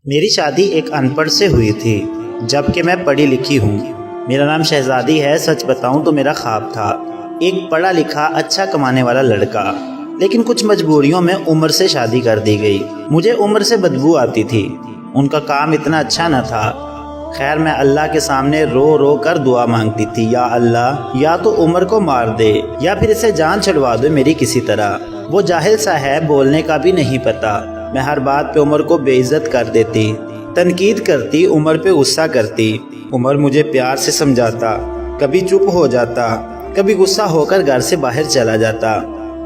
میری شادی ایک ان پڑھ سے ہوئی تھی جبکہ میں پڑھی لکھی ہوں۔ میرا نام شہزادی ہے۔ سچ بتاؤں تو میرا خواب تھا ایک پڑھا لکھا اچھا کمانے والا لڑکا، لیکن کچھ مجبوریوں میں عمر سے شادی کر دی گئی۔ مجھے عمر سے بدبو آتی تھی، ان کا کام اتنا اچھا نہ تھا۔ خیر میں اللہ کے سامنے رو رو کر دعا مانگتی تھی، یا اللہ یا تو عمر کو مار دے یا پھر اسے جان چھڑوا دو میری کسی طرح۔ وہ جاہل سا ہے، بولنے کا بھی نہیں پتا۔ میں ہر بات پہ عمر کو بے عزت کر دیتی، تنقید کرتی، عمر پہ غصہ کرتی۔ عمر مجھے پیار سے سمجھاتا، کبھی چپ ہو جاتا، کبھی غصہ ہو کر گھر سے باہر چلا جاتا۔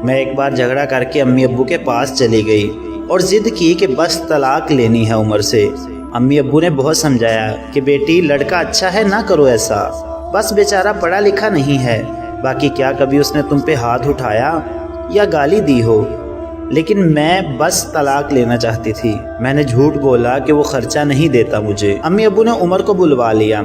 میں ایک بار جھگڑا کر کے امی ابو کے پاس چلی گئی اور ضد کی کہ بس طلاق لینی ہے عمر سے۔ امی ابو نے بہت سمجھایا کہ بیٹی لڑکا اچھا ہے، نہ کرو ایسا، بس بیچارہ پڑھا لکھا نہیں ہے، باقی کیا کبھی اس نے تم پہ ہاتھ اٹھایا یا گالی دی ہو؟ لیکن میں بس طلاق لینا چاہتی تھی۔ میں نے جھوٹ بولا کہ وہ خرچہ نہیں دیتا مجھے۔ امی ابو نے عمر کو بلوا لیا،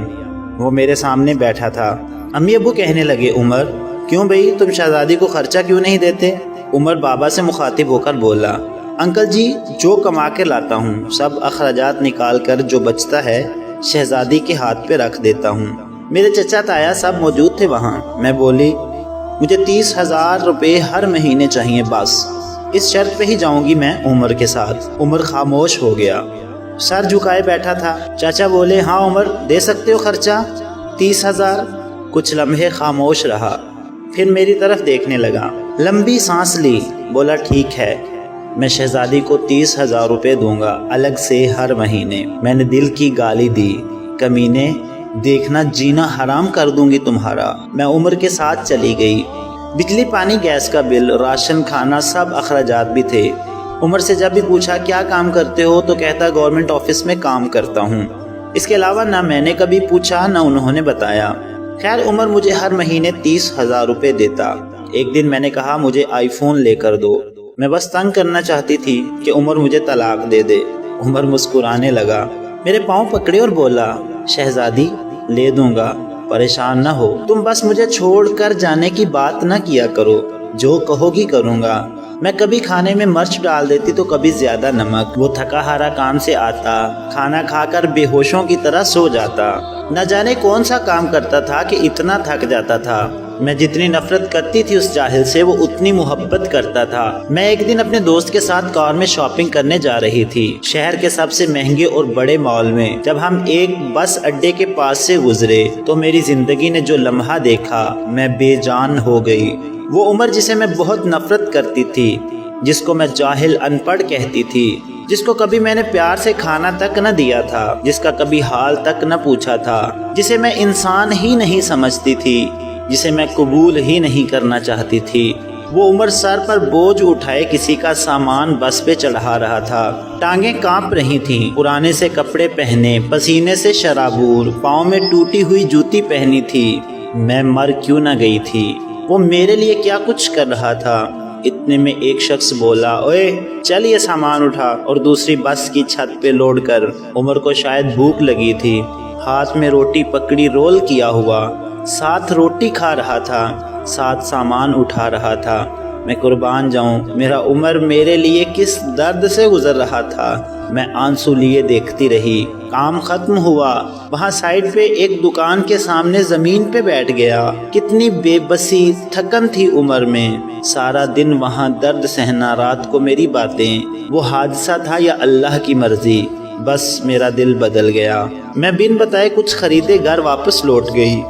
وہ میرے سامنے بیٹھا تھا۔ امی ابو کہنے لگے، عمر کیوں بھئی تم شہزادی کو خرچہ کیوں نہیں دیتے؟ عمر بابا سے مخاطب ہو کر بولا، انکل جی جو کما کے لاتا ہوں سب اخراجات نکال کر جو بچتا ہے شہزادی کے ہاتھ پہ رکھ دیتا ہوں۔ میرے چچا تایا سب موجود تھے وہاں۔ میں بولی، مجھے 30,000 روپے ہر مہینے چاہیے، بس اس شرط پہ ہی جاؤں گی میں عمر کے ساتھ۔ عمر خاموش ہو گیا، سر جھکائے بیٹھا تھا۔ چاچا بولے، ہاں عمر دے سکتے ہو خرچہ 30,000۔ کچھ لمحے خاموش رہا، پھر میری طرف دیکھنے لگا، لمبی سانس لی، بولا ٹھیک ہے میں شہزادی کو 30,000 روپے دوں گا الگ سے ہر مہینے۔ میں نے دل کی گالی دی، کمینے دیکھنا جینا حرام کر دوں گی تمہارا۔ میں عمر کے ساتھ چلی گئی۔ بجلی پانی گیس کا بل، راشن کھانا سب اخراجات بھی تھے۔ عمر سے جب بھی پوچھا کیا کام کرتے ہو تو کہتا گورنمنٹ آفس میں کام کرتا ہوں۔ اس کے علاوہ نہ میں نے کبھی پوچھا نہ انہوں نے بتایا۔ خیر عمر مجھے ہر مہینے 30,000 روپے دیتا۔ ایک دن میں نے کہا مجھے آئی فون لے کر دو، میں بس تنگ کرنا چاہتی تھی کہ عمر مجھے طلاق دے دے۔ عمر مسکرانے لگا، میرے پاؤں پکڑے اور بولا، شہزادی لے دوں گا، پریشان نہ ہو، تم بس مجھے چھوڑ کر جانے کی بات نہ کیا کرو، جو کہو گی کروں گا۔ میں کبھی کھانے میں مرچ ڈال دیتی تو کبھی زیادہ نمک۔ وہ تھکا ہارا کام سے آتا، کھانا کھا کر بے ہوشوں کی طرح سو جاتا۔ نہ جانے کون سا کام کرتا تھا کہ اتنا تھک جاتا تھا۔ میں جتنی نفرت کرتی تھی اس جاہل سے، وہ اتنی محبت کرتا تھا۔ میں ایک دن اپنے دوست کے ساتھ کار میں شاپنگ کرنے جا رہی تھی، شہر کے سب سے مہنگے اور بڑے مال میں۔ جب ہم ایک بس اڈے کے پاس سے گزرے تو میری زندگی نے جو لمحہ دیکھا میں بے جان ہو گئی۔ وہ عمر جسے میں بہت نفرت کرتی تھی، جس کو میں جاہل ان پڑھ کہتی تھی، جس کو کبھی میں نے پیار سے کھانا تک نہ دیا تھا، جس کا کبھی حال تک نہ پوچھا تھا، جسے میں انسان ہی نہیں سمجھتی تھی، جسے میں قبول ہی نہیں کرنا چاہتی تھی، وہ عمر سر پر بوجھ اٹھائے کسی کا سامان بس پہ چڑھا رہا تھا۔ ٹانگیں کانپ رہی تھیں، پرانے سے کپڑے پہنے، پسینے سے شرابور، پاؤں میں ٹوٹی ہوئی جوتی پہنی تھی۔ میں مر کیوں نہ گئی تھی؟ وہ میرے لیے کیا کچھ کر رہا تھا؟ اتنے میں ایک شخص بولا، اوے چل یہ سامان اٹھا، اور دوسری بس کی چھت پہ لوڈ کر۔ عمر کو شاید بھوک لگی تھی، ہاتھ میں روٹی پکڑی رول کیا ہوا، ساتھ روٹی کھا رہا تھا، ساتھ سامان اٹھا رہا تھا۔ میں قربان جاؤں، میرا عمر میرے لیے کس درد سے گزر رہا تھا۔ میں آنسو لیے دیکھتی رہی۔ کام ختم ہوا، وہاں سائڈ پہ ایک دکان کے سامنے زمین پہ بیٹھ گیا۔ کتنی بے بسی، تھکن تھی عمر میں، سارا دن وہاں درد سہنا، رات کو میری باتیں۔ وہ حادثہ تھا یا اللہ کی مرضی؟ بس میرا دل بدل گیا۔ میں بن بتائے کچھ خریدے گھر واپس لوٹ گئی۔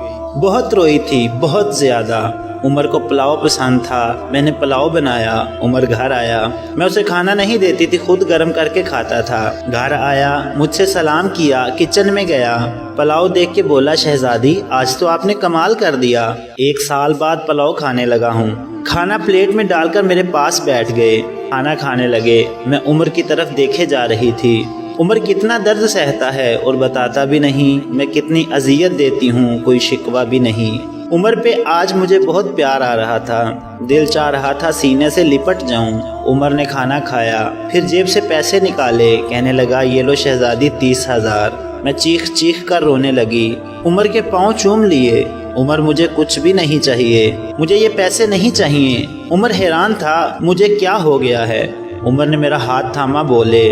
بہت روئی تھی، بہت زیادہ۔ عمر کو پلاؤ پسند تھا، میں نے پلاؤ بنایا۔ عمر گھر آیا، میں اسے کھانا نہیں دیتی تھی، خود گرم کر کے کھاتا تھا۔ گھر آیا، مجھ سے سلام کیا، کچن میں گیا، پلاؤ دیکھ کے بولا، شہزادی آج تو آپ نے کمال کر دیا، 1 سال بعد پلاؤ کھانے لگا ہوں۔ کھانا پلیٹ میں ڈال کر میرے پاس بیٹھ گئے، کھانا کھانے لگے۔ میں عمر کی طرف دیکھے جا رہی تھی۔ عمر کتنا درد سہتا ہے اور بتاتا بھی نہیں، میں کتنی اذیت دیتی ہوں، کوئی شکوہ بھی نہیں۔ عمر پہ آج مجھے بہت پیار آ رہا تھا، دل چاہ رہا تھا سینے سے لپٹ جاؤں۔ عمر نے کھانا کھایا، پھر جیب سے پیسے نکالے، کہنے لگا، یہ لو شہزادی 30,000۔ میں چیخ چیخ کر رونے لگی، عمر کے پاؤں چوم لیے۔ عمر مجھے کچھ بھی نہیں چاہیے، مجھے یہ پیسے نہیں چاہیے۔ عمر حیران تھا، مجھے کیا ہو گیا ہے؟ عمر نے میرا ہاتھ تھاما، بولے،